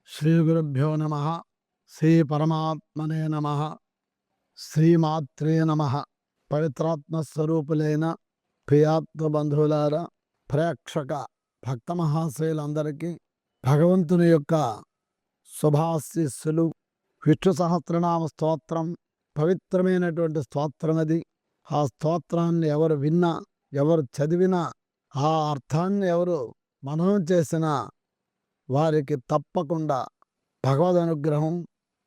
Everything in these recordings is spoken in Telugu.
శ్రీ గురుభ్యో నమః. శ్రీ పరమాత్మనే నమః. శ్రీమాత్రే నమః. పవిత్రాత్మ స్వరూపులైన ప్రియాత్మ బంధువులారా, ప్రేక్షక భక్త మహాశ్రేయులందరికీ భగవంతుని యొక్క శుభాశీస్సులు. విష్ణు సహస్రనామ స్తోత్రం పవిత్రమైనటువంటి స్తోత్రం అది. ఆ స్తోత్రాన్ని ఎవరు విన్నా, ఎవరు చదివినా, ఆ అర్థాన్ని ఎవరు మననం చేసినా వారికి తప్పకుండా భగవద్ అనుగ్రహం,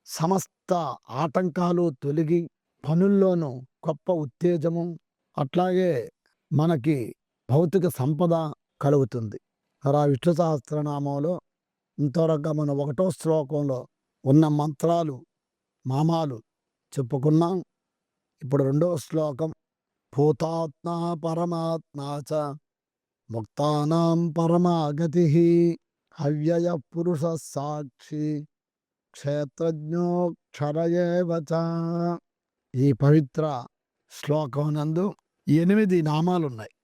సమస్త ఆటంకాలు తొలగి పనుల్లోనూ గొప్ప ఉత్తేజము, అట్లాగే మనకి భౌతిక సంపద కలుగుతుంది. ఆ విష్ణు సహస్రనామంలో ఇంతవరకు మనం 1వ శ్లోకంలో ఉన్న మంత్రాలు నామాలు చెప్పుకున్నాం. ఇప్పుడు 2వ శ్లోకం. భూతాత్మ పరమాత్మ చ ముక్తానాం పరమాగతి అవ్యయ పురుష సాక్షి క్షేత్రజ్ఞోక్షర ఏవ చ. ఈ పవిత్ర శ్లోకం నందు 8 నామాలు ఉన్నాయి.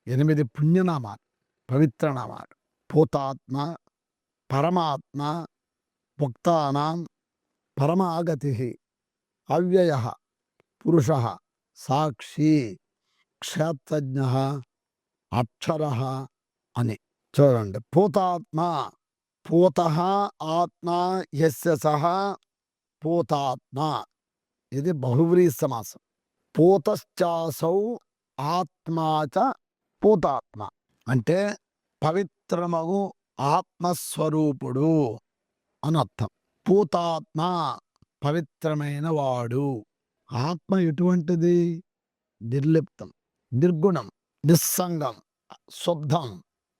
8 పుణ్యనామాలు, పవిత్ర నామాలు. భూతాత్మ, పరమాత్మ, ముక్తానాం పరమాగతి, అవ్యయ పురుష సాక్షి, క్షేత్రజ్ఞ, అక్షర అని. చూడండి, పూతాత్మ, పూత ఆత్మ యస్య సహ పూతాత్మ. ఇది బహువ్రీహి సమాసం. పూతశ్చాసౌ ఆత్మా చ పూతాత్మ అంటే పవిత్రమగు ఆత్మస్వరూపుడు అని అర్థం. పూతాత్మ పవిత్రమైన వాడు. ఆత్మ ఎటువంటిది? నిర్లిప్తం, నిర్గుణం, నిస్సంగం, శుద్ధం,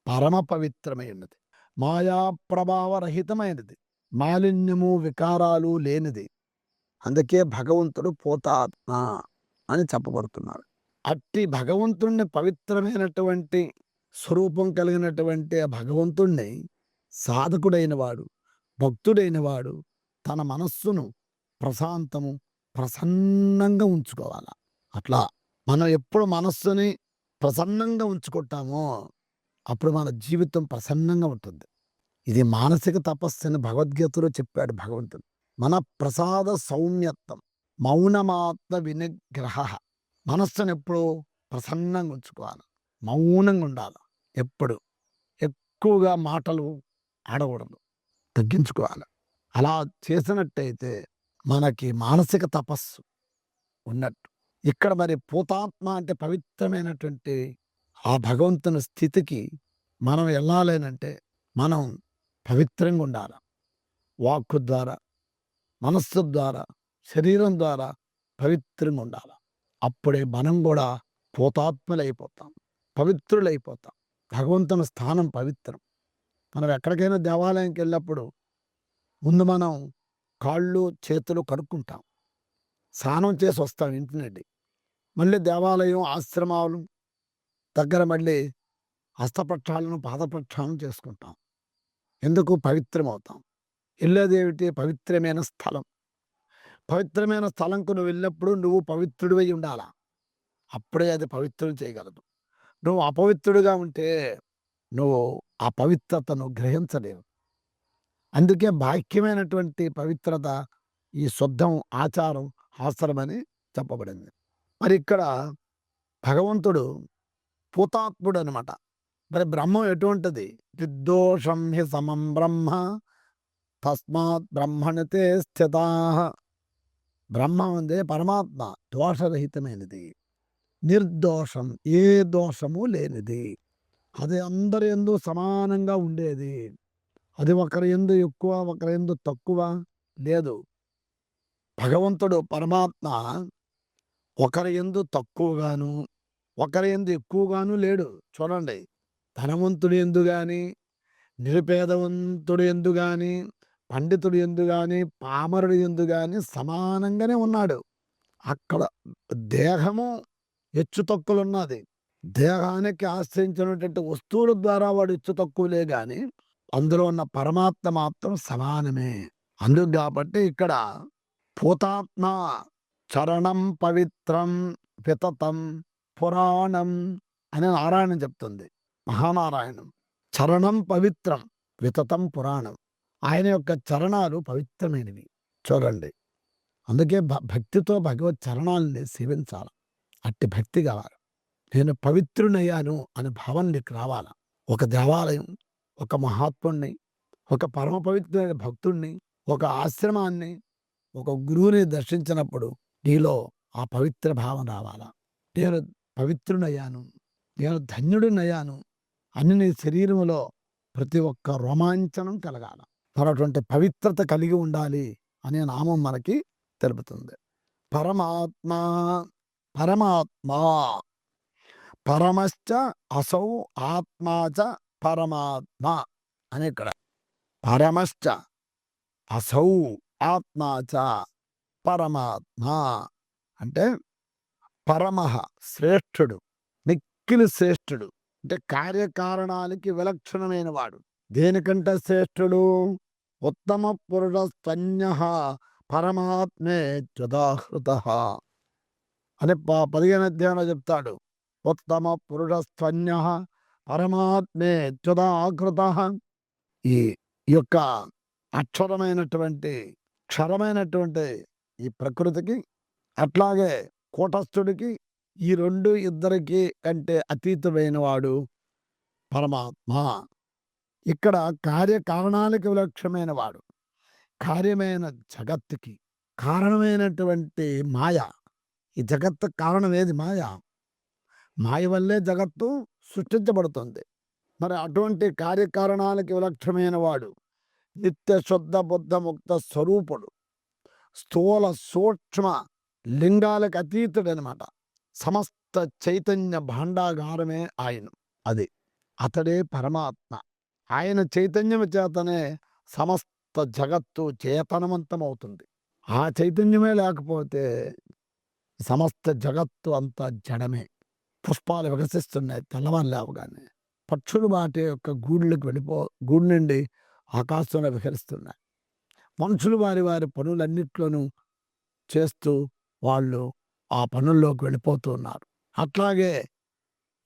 పరమ పవిత్రమైనది, మాయా ప్రభావరహితమైనది, మాలిన్యము వికారాలు లేనిది. అందుకే భగవంతుడు పూతాత్మ అని చెప్పబడుతున్నాడు. అట్టి భగవంతుణ్ణి, పవిత్రమైనటువంటి స్వరూపం కలిగినటువంటి ఆ భగవంతుణ్ణి సాధకుడైన వాడు, భక్తుడైన వాడు తన మనస్సును ప్రశాంతము, ప్రసన్నంగా ఉంచుకోవాలి. అట్లా మనం ఎప్పుడు మనస్సుని ప్రసన్నంగా ఉంచుకుంటామో అప్పుడు మన జీవితం ప్రసన్నంగా ఉంటుంది. ఇది మానసిక తపస్సుని భగవద్గీతలో చెప్పాడు భగవంతుడు. మన ప్రసాద సౌమ్యత్వం, మౌనమాత్మ వినిగ్రహ. మనస్సును ఎప్పుడు ప్రసన్నంగా ఉంచుకోవాలి, మౌనంగా ఉండాలి. ఎప్పుడు ఎక్కువగా మాటలు ఆడకూడదు, తగ్గించుకోవాలి. అలా చేసినట్టయితే మనకి మానసిక తపస్సు ఉన్నట్టు. ఇక్కడ మరి పూతాత్మ అంటే పవిత్రమైనటువంటి ఆ భగవంతుని స్థితికి మనం వెళ్ళాలేనంటే మనం పవిత్రంగా ఉండాలి. వాక్కు ద్వారా, మనస్సు ద్వారా, శరీరం ద్వారా పవిత్రంగా ఉండాలి. అప్పుడే మనం కూడా పూతాత్ములైపోతాం, పవిత్రులైపోతాం. భగవంతుని స్థానం పవిత్రం. మనం ఎక్కడికైనా దేవాలయంకి వెళ్ళినప్పుడు ముందు మనం కాళ్ళు చేతులు కడుక్కుంటాం, స్నానం చేసి వస్తాం ఇంటి నుండి. మళ్ళీ దేవాలయం, ఆశ్రమాలు దగ్గర మళ్ళీ హస్తప్రక్షాళన, పాదప్రక్షాళన చేసుకుంటాం. ఎందుకు? పవిత్రమవుతాం. వెళ్ళేదేమిటి? పవిత్రమైన స్థలం. పవిత్రమైన స్థలంకు నువ్వు వెళ్ళినప్పుడు నువ్వు పవిత్రుడివై ఉండాలా. అప్పుడే అది పవిత్రుడు చేయగలదు. నువ్వు అపవిత్రుడిగా ఉంటే నువ్వు ఆ పవిత్రతను గ్రహించలేవు. అందుకే బాహ్యమైనటువంటి పవిత్రత, ఈ శుద్ధం, ఆచారం అవసరమని చెప్పబడింది. మరి ఇక్కడ భగవంతుడు పూతాత్ముడు అనమాట. మరి బ్రహ్మం ఎటువంటిది? నిర్దోషం హి సమం బ్రహ్మ తస్మాత్ బ్రహ్మణితే స్థితా. బ్రహ్మం అంటే పరమాత్మ దోషరహితమైనది, నిర్దోషం, ఏ దోషము లేనిది. అది అందరి యందు సమానంగా ఉండేది. అది ఒకరి యందు ఎక్కువ, ఒకరి యందు తక్కువ లేదు. భగవంతుడు పరమాత్మ ఒకరి యందు తక్కువగాను, ఒకరి యందు ఎక్కువగాను లేడు. చూడండి, ధనవంతుడు యందు గాని, నిరుపేదవంతుడు యందు గాని, పండితుడు యందు గాని, పామరుడు యందు గాని సమానంగానే ఉన్నాడు. అక్కడ దేహము హెచ్చు తక్కువలున్నది. దేహానికి ఆశ్రయించినటువంటి వస్తువుల ద్వారా వాడు హెచ్చు తక్కువలే గాని అందులో ఉన్న పరమాత్మ మాత్రం సమానమే. అందుకు కాబట్టి ఇక్కడ భూతాత్మ చరణం పవిత్రం వితతం పురాణం అని నారాయణం చెప్తుంది. మహానారాయణం చరణం పవిత్రం వితతం పురాణం. ఆయన యొక్క చరణాలు పవిత్రమైనవి. చూడండి, అందుకే భక్తితో భగవత్ చరణాలని సేవించాలి. అట్టి భక్తి కావాలి. నేను పవిత్రునయ్యాను అనే భావన నీకు రావాల. ఒక దేవాలయం, ఒక మహాత్ముణ్ణి, ఒక పరమ పవిత్రమైన భక్తుణ్ణి, ఒక ఆశ్రమాన్ని, ఒక గురువుని దర్శించినప్పుడు నీలో ఆ పవిత్ర భావం రావాలా. నేను పవిత్రునయ్యాను, నేను ధన్యుడినయ్యాను అని నీ శరీరంలో ప్రతి ఒక్క రోమాంచనం కలగాల. అటువంటి పవిత్రత కలిగి ఉండాలి అనే నామం మనకి తెలుపుతుంది. పరమాత్మ పరమాత్మ పరమశ్చ అసౌ ఆత్మాచ పరమాత్మ అని ఇక్కడ పరమశ్చ అసౌ ఆత్మాచ పరమాత్మ అంటే పరమః శ్రేష్ఠుడు, మిక్కిలి శ్రేష్ఠుడు అంటే కార్యకారణాలకి విలక్షణమైన వాడు. దేనికంటే శ్రేష్ఠుడు? ఉత్తమ పురుష స్తన్యః పరమాత్మే త్యుదాహృతః అని 15వ అధ్యాయంలో చెప్తాడు. ఉత్తమ పురుష స్తన్యః పరమాత్మే త్యుదాహృతః. ఈ యొక్క అక్షరమైనటువంటి క్షరమైనటువంటి ఈ ప్రకృతికి, అట్లాగే కూటస్థుడికి, ఈ రెండు ఇద్దరికి కంటే అతీతమైన వాడు పరమాత్మ. ఇక్కడ కార్యకారణాలకు విలక్షణమైన వాడు. కార్యమైన జగత్తుకి కారణమైనటువంటి మాయ. ఈ జగత్తు కారణం ఏది? మాయ. మాయ వల్లే జగత్తు సృష్టించబడుతుంది. మరి అటువంటి కార్యకారణాలకి విలక్షణమైన వాడు నిత్య శుద్ధ బుద్ధ ముక్త స్వరూపుడు. స్థూల సూక్ష్మ లింగాలకు అతీతుడు అనమాట. సమస్త చైతన్య భాండాగారమే ఆయన. అది అతడే పరమాత్మ. ఆయన చైతన్యం చేతనే సమస్త జగత్తు చేతనవంతమవుతుంది. ఆ చైతన్యమే లేకపోతే సమస్త జగత్తు అంతా జడమే. పుష్పాలు వికసిస్తున్నాయి తెల్లవారు లేవగానే. పక్షులు వాటి యొక్క గూడు నుండి ఆకాశంలో విహరిస్తున్నాయి. మనుషులు వారి వారి పనులన్నిట్లోనూ చేస్తూ వాళ్ళు ఆ పనుల్లోకి వెళ్ళిపోతూ ఉన్నారు. అట్లాగే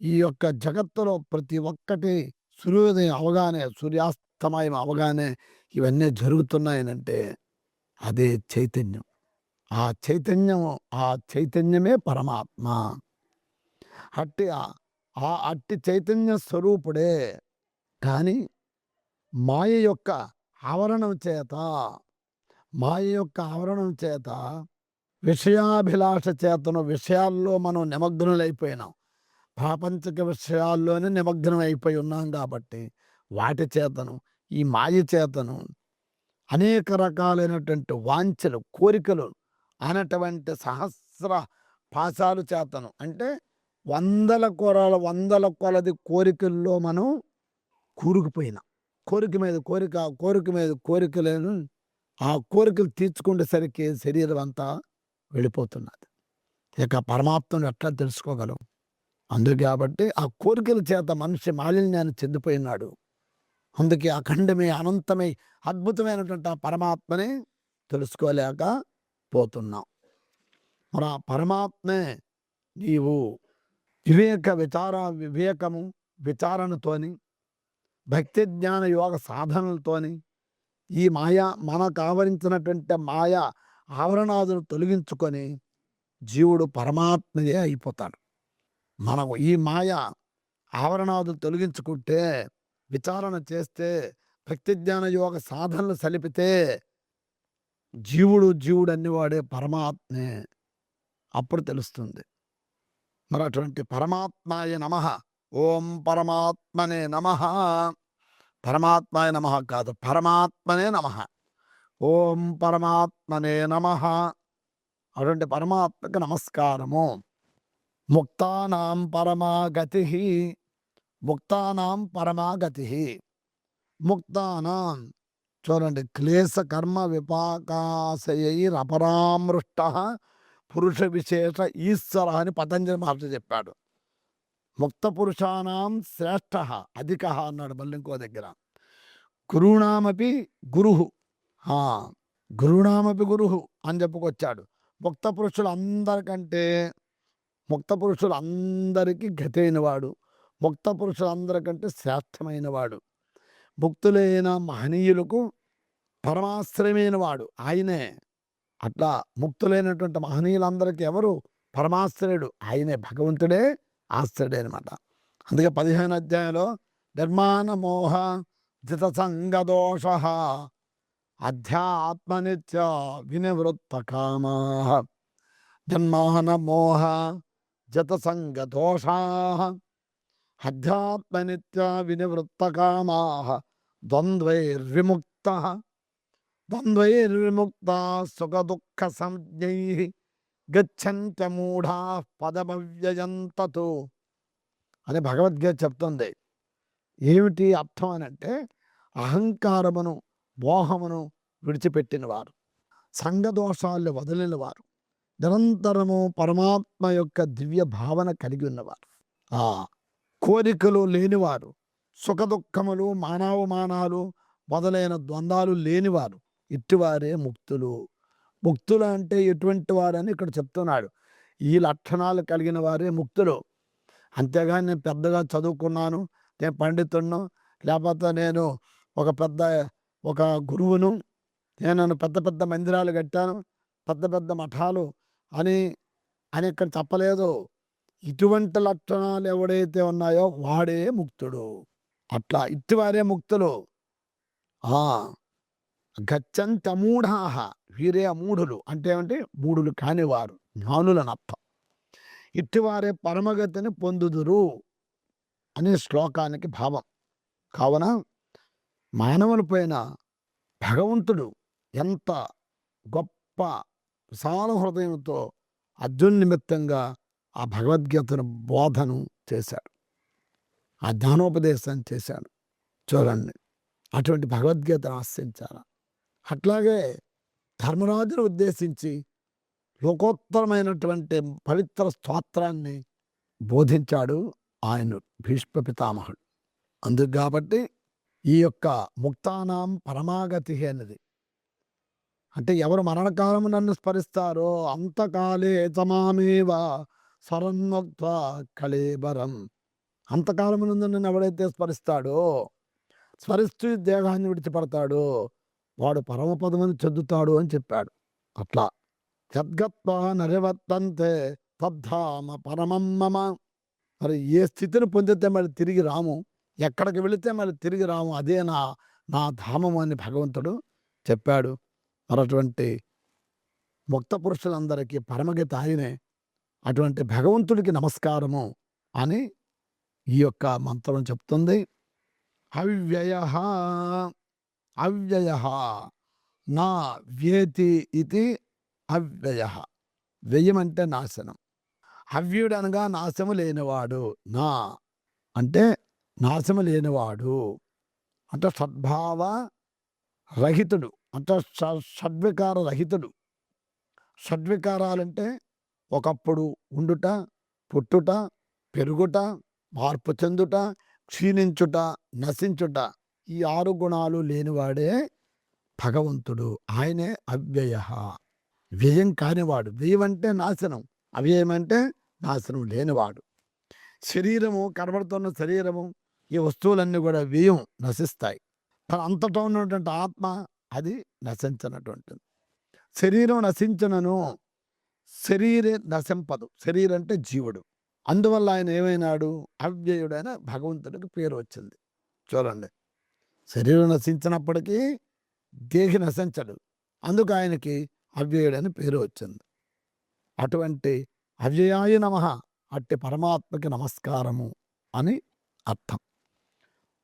ఈ యొక్క జగత్తులో ప్రతి ఒక్కటి సూర్యోదయం అవగానే, సూర్యాస్తమయం అవగానే ఇవన్నీ జరుగుతున్నాయనంటే అదే చైతన్యం. ఆ చైతన్యమే పరమాత్మ. అట్టి చైతన్య స్వరూపుడే. కానీ మాయ యొక్క ఆవరణం చేత విషయాభిలాష చేతను విషయాల్లో మనం నిమగ్నులైపోయినాం. ప్రాపంచిక విషయాల్లోనే నిమగ్నం అయిపోయి ఉన్నాం కాబట్టి వాటి చేతను, ఈ మాయ చేతను అనేక రకాలైనటువంటి వాంఛలు, కోరికలు అనేటువంటి సహస్ర పాశాలు చేతను, అంటే వందల కొలది కోరికల్లో మనం కూరుకుపోయినాం. కోరిక మీద కోరికలను ఆ కోరికలు తీర్చుకునేసరికి శరీరం అంతా వెళ్ళిపోతున్నది. ఇక పరమాత్మను ఎట్లా తెలుసుకోగలం? అందుకే కాబట్టి ఆ కోరికల చేత మనిషి మాలిన్యాన్ని చెందిపోయినాడు. అందుకే అఖండమే, అనంతమై, అద్భుతమైనటువంటి ఆ పరమాత్మని తెలుసుకోలేక పోతున్నాం. మరి ఆ పరమాత్మే నీవు విచారణతోని, భక్తి జ్ఞాన యోగ సాధనలతోని ఈ మాయా మనకు ఆవరించినటువంటి మాయా ఆవరణాదును తొలగించుకొని జీవుడు పరమాత్మయే అయిపోతాడు. మనం ఈ మాయ ఆవరణాదులు తొలగించుకుంటే, విచారణ చేస్తే, భక్తి జ్ఞాన యోగ సాధనలు సలిపితే జీవుడు అన్నవాడే పరమాత్మే. అప్పుడు తెలుస్తుంది. మరి అటువంటి పరమాత్మాయ నమః. ఓం పరమాత్మనే నమః. పరమాత్మాయ నమః కాదు, పరమాత్మనే నమః. ఓం పరమాత్మనే నమః. అటువంటి పరమాత్మకు నమస్కారము. ముక్తానాం పరమాగతి. ముక్తానాం చూడండి, క్లేశ కర్మ విపాకాశయైరపరామృష్ట పురుష విశేష ఈశ్వర అని పతంజలి మహర్షి చెప్పాడు. ముక్త పురుషానాం శ్రేష్ఠ అధిక అన్నాడు మళ్ళీ ఇంకో దగ్గర. గురుణామపి గురుహు. ఆ, గురుణామపి గురుహు అని చెప్పుకొచ్చాడు. ముక్త పురుషులందరికీ గతి అయినవాడు, ముక్త పురుషులందరికంటే శ్రేష్టమైన వాడు, ముక్తులైన మహనీయులకు పరమాశ్రయమైన వాడు ఆయనే. అట్లా ముక్తులైనటువంటి మహనీయులందరికీ ఎవరు పరమాశ్రయుడు? ఆయనే, భగవంతుడే ఆశ్రయుడే అనమాట. అందుకే 15 అధ్యాయంలో నిర్మాణ మోహ జిత సంగదోష అధ్యాత్మనిత్య వినివృత్త కామా. నిర్మాణ మోహ జత సంగదోషా అధ్యాత్మనిత్య వినివృత్త కామా ద్వంద్వైర్విముక్త సుఖ దుఃఖ సంజ్ఞై గచ్చంత్యమూఢా పదమవ్యయం తతో అని భగవద్గీత చెప్తుంది. ఏమిటి అర్థం అని అంటే, అహంకారమును మోహమును విడిచిపెట్టిన వారు, సంఘదోషాలు వదిలిన వారు, నిరంతరము పరమాత్మ యొక్క దివ్య భావన కలిగి ఉన్నవారు, ఆ కోరికలు లేనివారు, సుఖదుఖములు మానవమానాలు మొదలైన ద్వంద్వాలు లేనివారు, ఇట్టివారే ముక్తులు. ముక్తులు అంటే ఎటువంటి వారని ఇక్కడ చెప్తున్నాడు. ఈ లక్షణాలు కలిగిన వారే ముక్తులు. అంతేగాని నేను పెద్దగా చదువుకున్నాను, నేను పండితుడును, లేకపోతే నేను ఒక గురువును, నేను పెద్ద పెద్ద మందిరాలు కట్టాను, పెద్ద పెద్ద మఠాలు అని అని ఇక్కడ చెప్పలేదు. ఇటువంటి లక్షణాలు ఎవడైతే ఉన్నాయో వాడే ముక్తుడు. అట్లా ఇట్టివారే ముక్తులు. గచ్చంతి అమూఢాహ, వీరే అమూఢులు. అంటే ఏమంటే మూఢులు కానివారు, జ్ఞానులనర్థం. ఇట్టివారే పరమగతిని పొందుదురు అనే శ్లోకానికి భావం. కావున మానవుల పైన భగవంతుడు ఎంత గొప్ప విశాల హృదయంతో అర్జున్ నిమిత్తంగా ఆ భగవద్గీతను బోధను చేశాడు, ఆ జ్ఞానోపదేశం చేశాడు. చూడండి, అటువంటి భగవద్గీతను ఆశ్రయించాలి. అట్లాగే ధర్మరాజును ఉద్దేశించి లోకోత్తరమైనటువంటి పవిత్ర స్తోత్రాన్ని బోధించాడు ఆయన భీష్మ పితామహుడు. అందుకు కాబట్టి ఈ యొక్క ముక్తానాం పరమాగతి అనేది, అంటే ఎవరు మరణకాలము నన్ను స్మరిస్తారో అంతకాలే తమామేవ స్మరన్ముక్త కళేబరం. అంతకాలము నుండి నన్ను ఎవడైతే స్మరిస్తూ దేహాన్ని విడిచిపడతాడో వాడు పరమపదమును చెందుతాడు అని చెప్పాడు. అట్లా యద్గత్వా నరివర్తంతే తద్ధామ పరమం మమ. మరి ఏ స్థితిని పొందితే మరి తిరిగి రాము, ఎక్కడికి వెళితే మరి తిరిగి రాము, అదే నా ధామము అని భగవంతుడు చెప్పాడు. మరి అటువంటి ముక్త పురుషులందరికీ పరమగతి ఆయనే. అటువంటి భగవంతుడికి నమస్కారము అని ఈ యొక్క మంత్రం చెప్తుంది. అవ్యయః అవ్యయః నా వ్యతి ఇది అవ్యయః. వ్యయం అంటే నాశనం, అవ్యుడు అనగా నాశము లేనివాడు, నా అంటే నాశము లేనివాడు, అంటే సద్భావ రహితుడు, అంటే షడ్వికార రహితుడు. షడ్వికారాలంటే ఒకప్పుడు ఉండుట, పుట్టుట, పెరుగుట, మార్పు చెందుట, క్షీణించుట, నశించుట, ఈ 6 గుణాలు లేనివాడే భగవంతుడు. ఆయనే అవ్యయ, వ్యయం కానివాడు. వ్యయం అంటే నాశనం, అవ్యయం అంటే నాశనం లేనివాడు. శరీరము, కనబడుతున్న శరీరము, ఈ వస్తువులన్నీ కూడా వ్యయం, నశిస్తాయి. తన అంతటా ఉన్నటువంటి ఆత్మ అది నశించినటువంటిది. శరీరం నశించినను శరీరే నశింపదు. శరీరం అంటే జీవుడు. అందువల్ల ఆయన ఏమైనాడు? అవ్యయుడైన భగవంతుడికి పేరు వచ్చింది. చూడండి, శరీరం నశించినప్పటికీ దేహి నశించడు, అందుకు ఆయనకి అవ్యయుడని పేరు వచ్చింది. అటువంటి అవ్యయాయ నమః, అట్టి పరమాత్మకి నమస్కారము అని అర్థం.